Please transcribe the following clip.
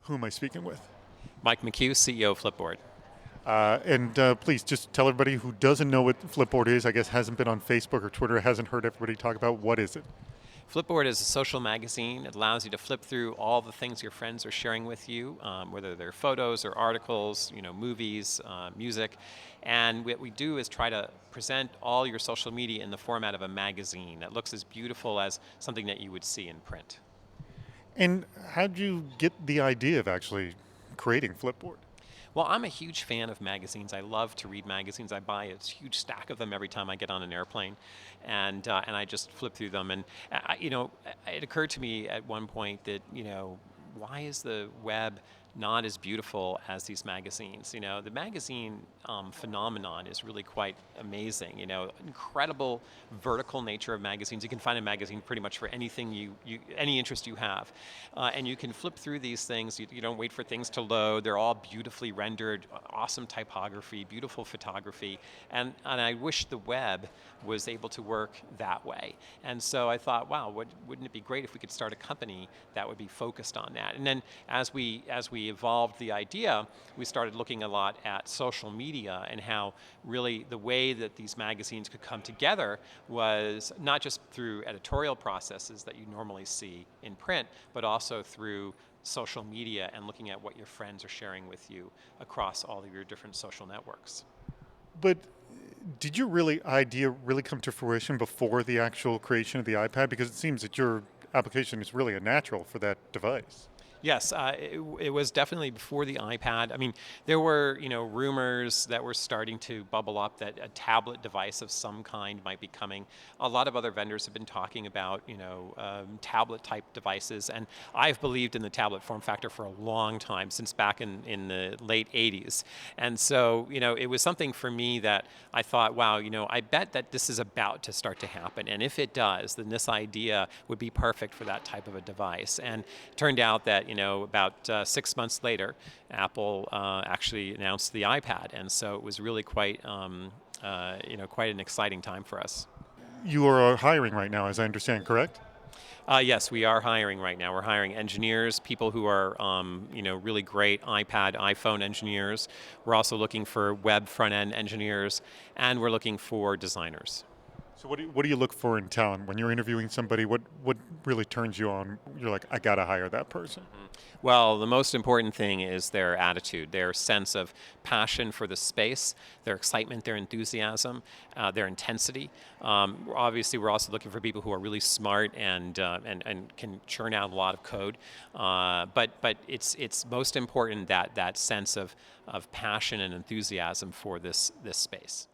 Who am I speaking with? Mike McCue, CEO of Flipboard. And please just tell everybody who doesn't know what Flipboard is, I guess hasn't been on Facebook or Twitter, hasn't heard everybody talk about what is it? Flipboard is a social magazine. It allows you to flip through all the things your friends are sharing with you, whether they're photos or articles, movies, music. And what we do is try to present all your social media in the format of a magazine that looks as beautiful as something that you would see in print. And how'd you get the idea of actually creating Flipboard? Well, I'm a huge fan of magazines. I love to read magazines. I buy a huge stack of them every time I get on an airplane, and I just flip through them. And it occurred to me at one point that why is the web not as beautiful as these magazines? The magazine phenomenon is really quite amazing. Incredible vertical nature of magazines. You can find a magazine pretty much for anything any interest you have, and you can flip through these things. You don't wait for things to load. They're all beautifully rendered, awesome typography, beautiful photography, and I wish the web was able to work that way. And so I thought, wow, wouldn't it be great if we could start a company that would be focused on that? And then as we evolved the idea, we started looking a lot at social media and how really the way that these magazines could come together was not just through editorial processes that you normally see in print, but also through social media and looking at what your friends are sharing with you across all of your different social networks. But did your idea really come to fruition before the actual creation of the iPad? Because it seems that your application is really a natural for that device. Yes, it was definitely before the iPad. I mean, there were rumors that were starting to bubble up that a tablet device of some kind might be coming. A lot of other vendors have been talking about tablet type devices, and I've believed in the tablet form factor for a long time, since back in the late '80s. And so it was something for me that I thought, wow, I bet that this is about to start to happen, and if it does, then this idea would be perfect for that type of a device. And it turned out that about 6 months later, Apple actually announced the iPad, and so it was really quite quite an exciting time for us. You are hiring right now, as I understand, correct? Yes, we are hiring right now. We're hiring engineers, people who are, really great iPad, iPhone engineers. We're also looking for web front-end engineers, and we're looking for designers. So what do you look for in talent when you're interviewing somebody? What really turns you on? You're like, I gotta hire that person. Well, the most important thing is their attitude, their sense of passion for the space, their excitement, their enthusiasm, their intensity. Obviously, we're also looking for people who are really smart and can churn out a lot of code. But it's most important that sense of passion and enthusiasm for this space.